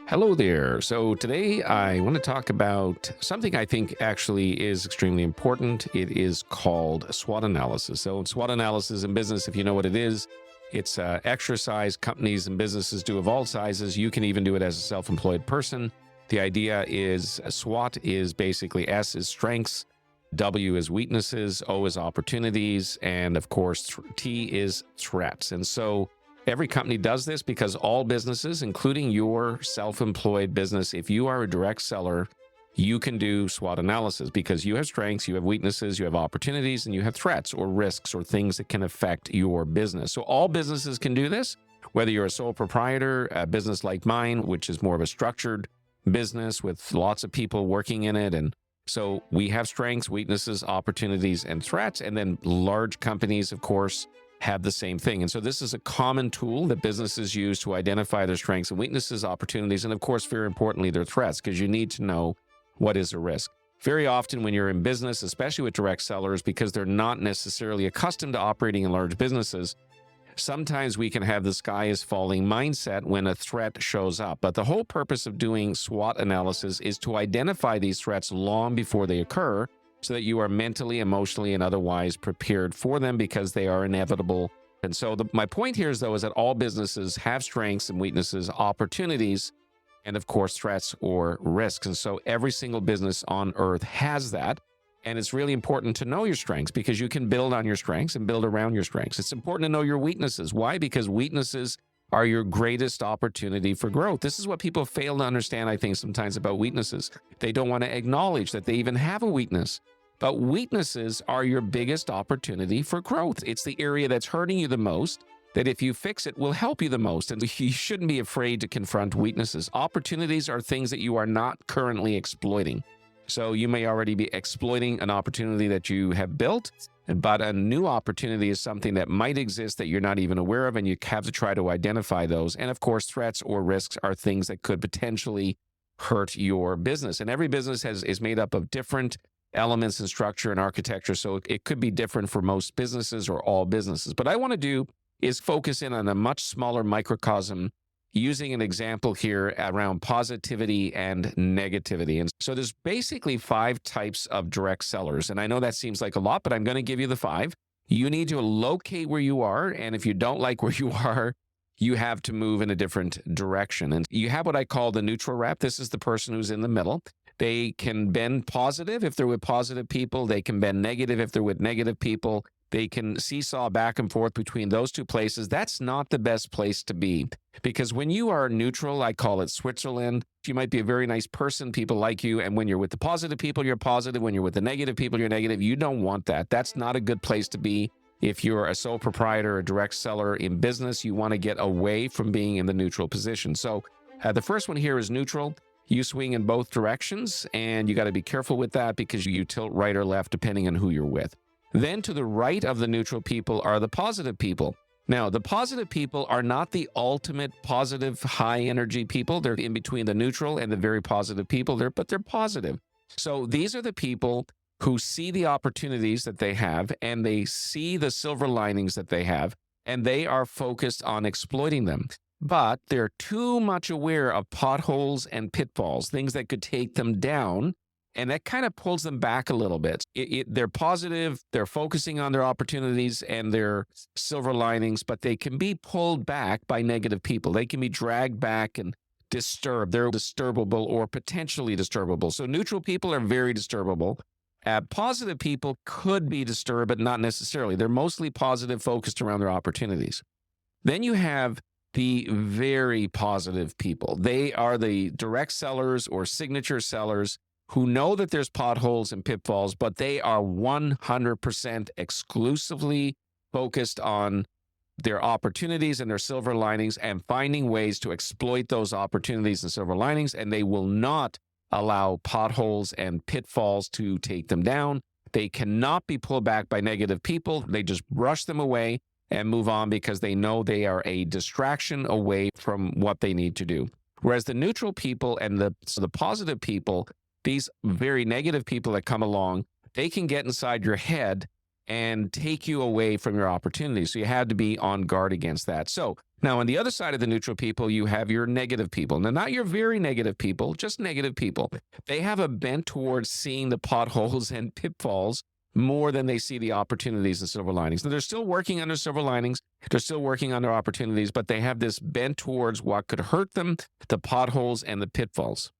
Hello there. So today I want to talk about something I think actually is extremely important. It is called SWOT analysis. So SWOT analysis in business, if you know what it is, it's exercise companies and businesses do of all sizes. You can even do it as a self-employed person. The idea is SWOT is basically S is strengths, W is weaknesses, O is opportunities, and of course T is threats. And so every company does this because all businesses, including your self-employed business, if you are a direct seller, you can do SWOT analysis because you have strengths, you have weaknesses, you have opportunities, and you have threats or risks or things that can affect your business. So all businesses can do this, whether you're a sole proprietor, a business like mine, which is more of a structured business with lots of people working in it. And so we have strengths, weaknesses, opportunities, and threats. And then large companies, of course, have the same thing. And so this is a common tool that businesses use to identify their strengths and weaknesses, opportunities, and of course, very importantly, their threats, because you need to know what is a risk. Very often when you're in business, especially with direct sellers, because they're not necessarily accustomed to operating in large businesses, sometimes we can have the sky is falling mindset when a threat shows up. But the whole purpose of doing SWOT analysis is to identify these threats long before they occur, so that you are mentally, emotionally, and otherwise prepared for them because they are inevitable. And so my point here is, though, is that all businesses have strengths and weaknesses, opportunities, and of course, threats or risks. And so every single business on earth has that. And it's really important to know your strengths because you can build on your strengths and build around your strengths. It's important to know your weaknesses. Why? Because weaknesses are your greatest opportunity for growth. This is what people fail to understand, I think, sometimes about weaknesses. They don't want to acknowledge that they even have a weakness. But weaknesses are your biggest opportunity for growth. It's the area that's hurting you the most, that if you fix it, will help you the most. And you shouldn't be afraid to confront weaknesses. Opportunities are things that you are not currently exploiting. So you may already be exploiting an opportunity that you have built, but a new opportunity is something that might exist that you're not even aware of, and you have to try to identify those. And of course, threats or risks are things that could potentially hurt your business. And every business is made up of different elements and structure and architecture. So it could be different for most businesses or all businesses. But I want to do is focus in on a much smaller microcosm using an example here around positivity and negativity. And so there's basically 5 types of direct sellers. And I know that seems like a lot, but I'm going to give you the 5. You need to locate where you are. And if you don't like where you are, you have to move in a different direction. And you have what I call the neutral rep. This is the person who's in the middle. They can bend positive if they're with positive people. They can bend negative if they're with negative people. They can seesaw back and forth between those two places. That's not the best place to be, because when you are neutral, I call it Switzerland. You might be a very nice person. People like you. And when you're with the positive people, you're positive. When you're with the negative people, you're negative. You don't want that. That's not a good place to be. If you're a sole proprietor, a direct seller in business, you want to get away from being in the neutral position. So the first one here is neutral. You swing in both directions, and you got to be careful with that because you tilt right or left depending on who you're with. Then to the right of the neutral people are the positive people. Now, the positive people are not the ultimate positive, high energy people. They're in between the neutral and the very positive people there, but they're positive. So these are the people who see the opportunities that they have, and they see the silver linings that they have, and they are focused on exploiting them. But they're too much aware of potholes and pitfalls, things that could take them down, and that kind of pulls them back a little bit. They're positive, they're focusing on their opportunities and their silver linings, but they can be pulled back by negative people. They can be dragged back and disturbed. They're disturbable or potentially disturbable. So neutral people are very disturbable. Positive people could be disturbed, but not necessarily. They're mostly positive, focused around their opportunities. Then you have the very positive people. They are the direct sellers or signature sellers who know that there's potholes and pitfalls, but they are 100% exclusively focused on their opportunities and their silver linings and finding ways to exploit those opportunities and silver linings, and they will not allow potholes and pitfalls to take them down. They cannot be pulled back by negative people. They just brush them away and move on because they know they are a distraction away from what they need to do. Whereas the neutral people and the positive people, these very negative people that come along, they can get inside your head and take you away from your opportunities. So you had to be on guard against that. So now on the other side of the neutral people, you have your negative people. Now, not your very negative people, just negative people. They have a bent towards seeing the potholes and pitfalls more than they see the opportunities and silver linings. Now, they're still working on their silver linings. They're still working on their opportunities, but they have this bent towards what could hurt them, the potholes and the pitfalls.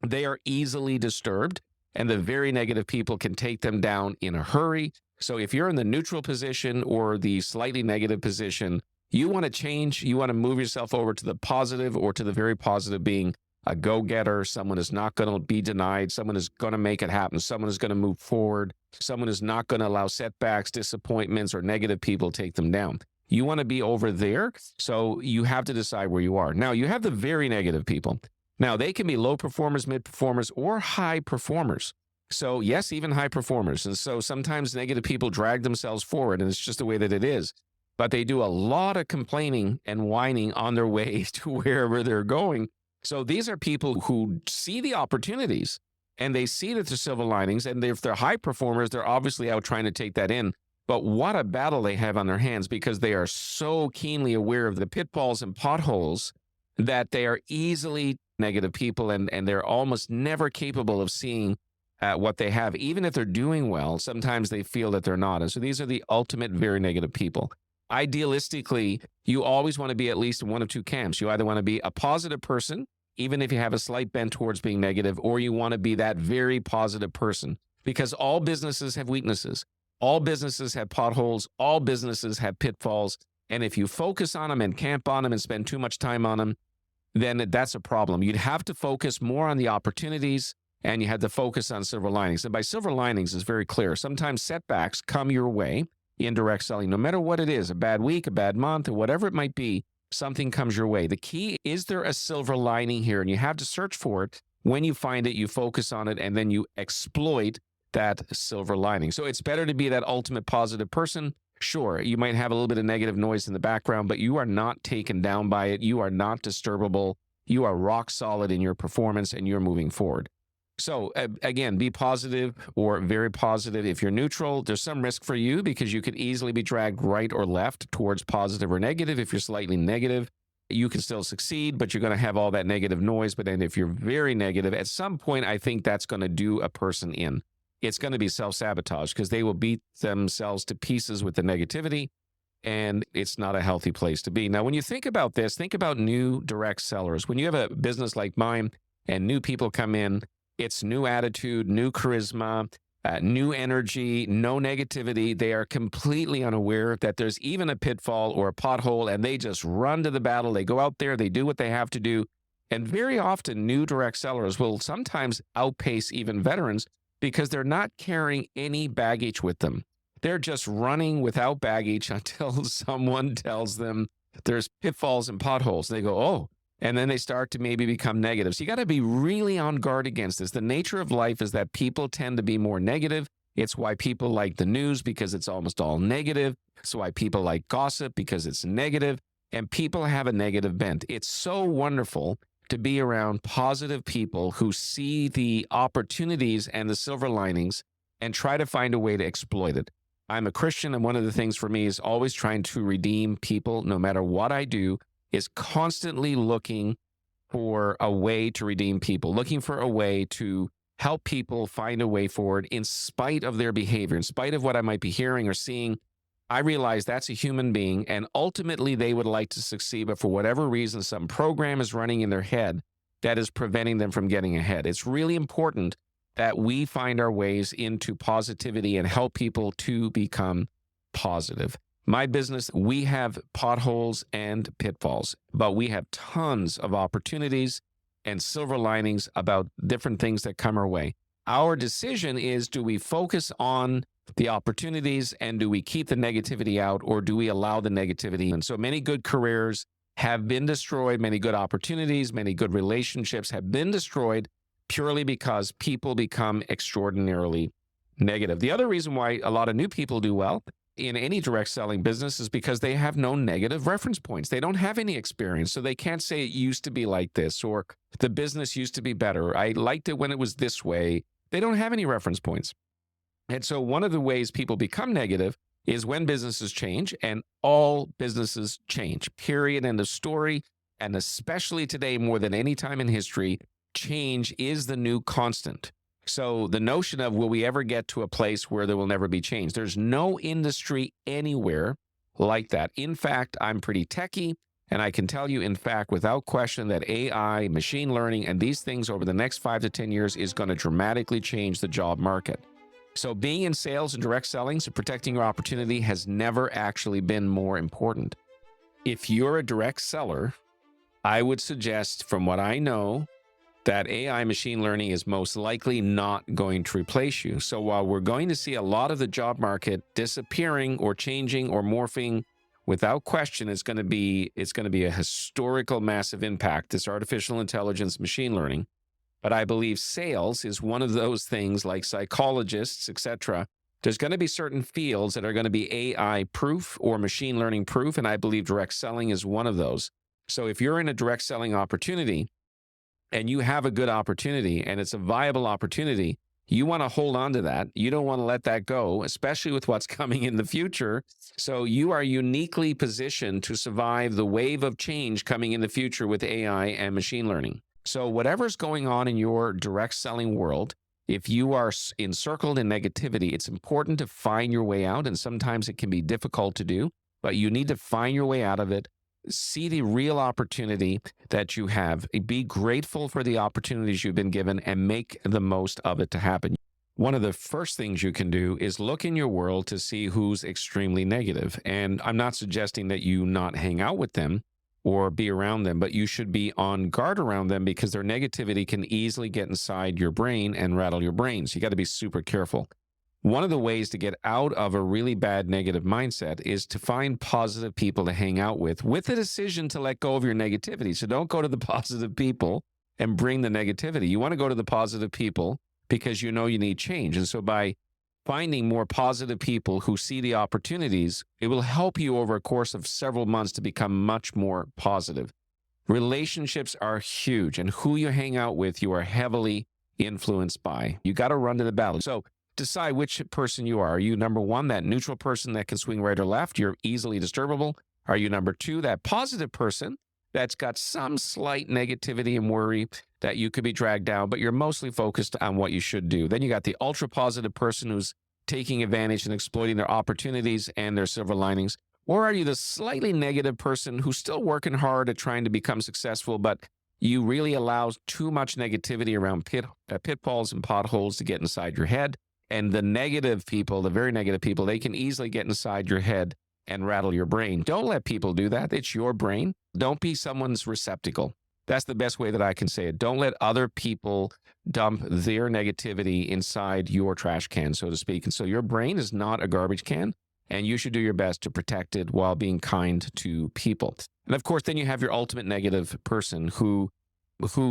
They are easily disturbed, and the very negative people can take them down in a hurry. So if you're in the neutral position or the slightly negative position, you want to change, you want to move yourself over to the positive or to the very positive, being a go-getter. Someone is not going to be denied. Someone is going to make it happen. Someone is going to move forward. Someone is not going to allow setbacks, disappointments, or negative people take them down. You want to be over there, so you have to decide where you are. Now, you have the very negative people. Now, they can be low performers, mid performers, or high performers. So yes, even high performers. And so sometimes negative people drag themselves forward, and it's just the way that it is. But they do a lot of complaining and whining on their way to wherever they're going. So these are people who see the opportunities, and they see that there's silver linings. And if they're high performers, they're obviously out trying to take that in. But what a battle they have on their hands, because they are so keenly aware of the pitfalls and potholes that they are easily negative people, and they're almost never capable of seeing what they have. Even if they're doing well, sometimes they feel that they're not. And so these are the ultimate very negative people. Idealistically, you always want to be at least in one of two camps. You either want to be a positive person, even if you have a slight bent towards being negative, or you want to be that very positive person, because all businesses have weaknesses. All businesses have potholes. All businesses have pitfalls. And if you focus on them and camp on them and spend too much time on them, then that's a problem. You'd have to focus more on the opportunities, and you had to focus on silver linings. And by silver linings, it's very clear. Sometimes setbacks come your way in direct selling, no matter what it is, a bad week, a bad month, or whatever it might be, something comes your way. The key, is there a silver lining here? And you have to search for it. When you find it, you focus on it, and then you exploit that silver lining. So it's better to be that ultimate positive person. Sure, you might have a little bit of negative noise in the background, but you are not taken down by it. You are not disturbable. You are rock solid in your performance, and you're moving forward. So again, be positive or very positive. If you're neutral, there's some risk for you, because you could easily be dragged right or left towards positive or negative. If you're slightly negative, you can still succeed, but you're going to have all that negative noise. But then if you're very negative, at some point, I think that's going to do a person in. It's going to be self-sabotage, because they will beat themselves to pieces with the negativity, and it's not a healthy place to be. Now, when you think about this, think about new direct sellers. When you have a business like mine and new people come in, it's new attitude, new charisma, new energy, no negativity. They are completely unaware that there's even a pitfall or a pothole, and they just run to the battle. They go out there, they do what they have to do. And very often, new direct sellers will sometimes outpace even veterans, because they're not carrying any baggage with them. They're just running without baggage until someone tells them there's pitfalls and potholes. They go, oh, and then they start to maybe become negative. So you got to be really on guard against this. The nature of life is that people tend to be more negative. It's why people like the news, because it's almost all negative. It's why people like gossip, because it's negative. And people have a negative bent. It's so wonderful to be around positive people who see the opportunities and the silver linings and try to find a way to exploit it. I'm a Christian, and one of the things for me is always trying to redeem people. No matter what I do, is constantly looking for a way to redeem people, looking for a way to help people find a way forward in spite of their behavior, in spite of what I might be hearing or seeing. I realize that's a human being, and ultimately they would like to succeed, but for whatever reason, some program is running in their head that is preventing them from getting ahead. It's really important that we find our ways into positivity and help people to become positive. My business, we have potholes and pitfalls, but we have tons of opportunities and silver linings about different things that come our way. Our decision is, do we focus on the opportunities, and do we keep the negativity out, or do we allow the negativity? And so many good careers have been destroyed. Many good opportunities, many good relationships have been destroyed purely because people become extraordinarily negative. The other reason why a lot of new people do well in any direct selling business is because they have no negative reference points. They don't have any experience. So they can't say it used to be like this, or the business used to be better. I liked it when it was this way. They don't have any reference points. And so one of the ways people become negative is when businesses change, and all businesses change, period. End of story. And especially today, more than any time in history, change is the new constant. So the notion of will we ever get to a place where there will never be change? There's no industry anywhere like that. In fact, I'm pretty techie, and I can tell you, in fact, without question, that AI, machine learning, and these things over the next 5 to 10 years is going to dramatically change the job market. So being in sales and direct selling, so protecting your opportunity, has never actually been more important. If you're a direct seller, I would suggest, from what I know, that AI machine learning is most likely not going to replace you. So while we're going to see a lot of the job market disappearing or changing or morphing, without question, it's going to be a historical massive impact, this artificial intelligence, machine learning. But I believe sales is one of those things, like psychologists, etc. There's going to be certain fields that are going to be AI proof or machine learning proof, and I believe direct selling is one of those. So if you're in a direct selling opportunity and you have a good opportunity and it's a viable opportunity, you want to hold on to that. You don't want to let that go, especially with what's coming in the future. So you are uniquely positioned to survive the wave of change coming in the future with AI and machine learning. So whatever's going on in your direct selling world, if you are encircled in negativity, it's important to find your way out. And sometimes it can be difficult to do, but you need to find your way out of it. See the real opportunity that you have. Be grateful for the opportunities you've been given and make the most of it to happen. One of the first things you can do is look in your world to see who's extremely negative. And I'm not suggesting that you not hang out with them or be around them, but you should be on guard around them because their negativity can easily get inside your brain and rattle your brain. So you got to be super careful. One of the ways to get out of a really bad negative mindset is to find positive people to hang out with the decision to let go of your negativity. So don't go to the positive people and bring the negativity. You want to go to the positive people because you know you need change. And so by finding more positive people who see the opportunities, it will help you over a course of several months to become much more positive. Relationships are huge, and who you hang out with, you are heavily influenced by. You got to run to the battle. So decide which person you are. Are you number one, that neutral person that can swing right or left? You're easily disturbable. Are you number two, that positive person that's got some slight negativity and worry that you could be dragged down, but you're mostly focused on what you should do? Then you got the ultra positive person who's taking advantage and exploiting their opportunities and their silver linings. Or are you the slightly negative person who's still working hard at trying to become successful, but you really allow too much negativity around pitfalls and potholes to get inside your head? And the negative people, the very negative people, they can easily get inside your head and rattle your brain. Don't let people do that. It's your brain. Don't be someone's receptacle. That's the best way that I can say it. Don't let other people dump their negativity inside your trash can, so to speak. And so your brain is not a garbage can, and you should do your best to protect it while being kind to people. And of course, then you have your ultimate negative person who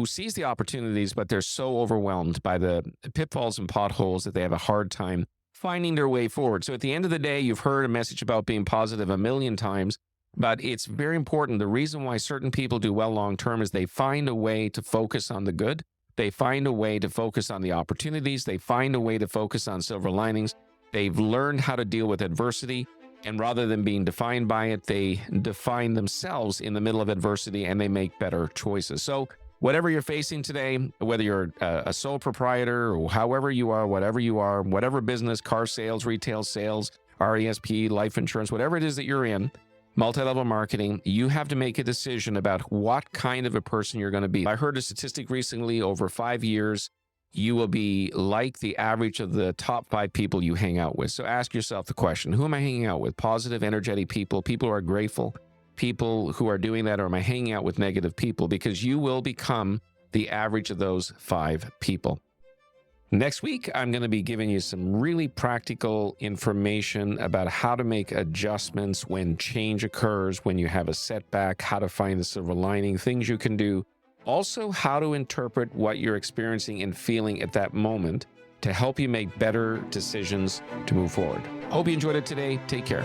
sees the opportunities, but they're so overwhelmed by the pitfalls and potholes that they have a hard time finding their way forward. So at the end of the day, you've heard a message about being positive a million times, but it's very important. The reason why certain people do well long-term is they find a way to focus on the good. They find a way to focus on the opportunities. They find a way to focus on silver linings. They've learned how to deal with adversity. And rather than being defined by it, they define themselves in the middle of adversity and they make better choices. So whatever you're facing today, whether you're a sole proprietor or however you are, whatever business, car sales, retail sales, RESP, life insurance, whatever it is that you're in, multi-level marketing, you have to make a decision about what kind of a person you're going to be. I heard a statistic recently, over 5 years, you will be like the average of the top 5 people you hang out with. So ask yourself the question, who am I hanging out with? Positive, energetic people who are grateful, people who are doing that, or am I hanging out with negative people? Because you will become the average of those 5 people. Next week, I'm going to be giving you some really practical information about how to make adjustments when change occurs, when you have a setback, how to find the silver lining, things you can do. Also, how to interpret what you're experiencing and feeling at that moment to help you make better decisions to move forward. Hope you enjoyed it today. Take care.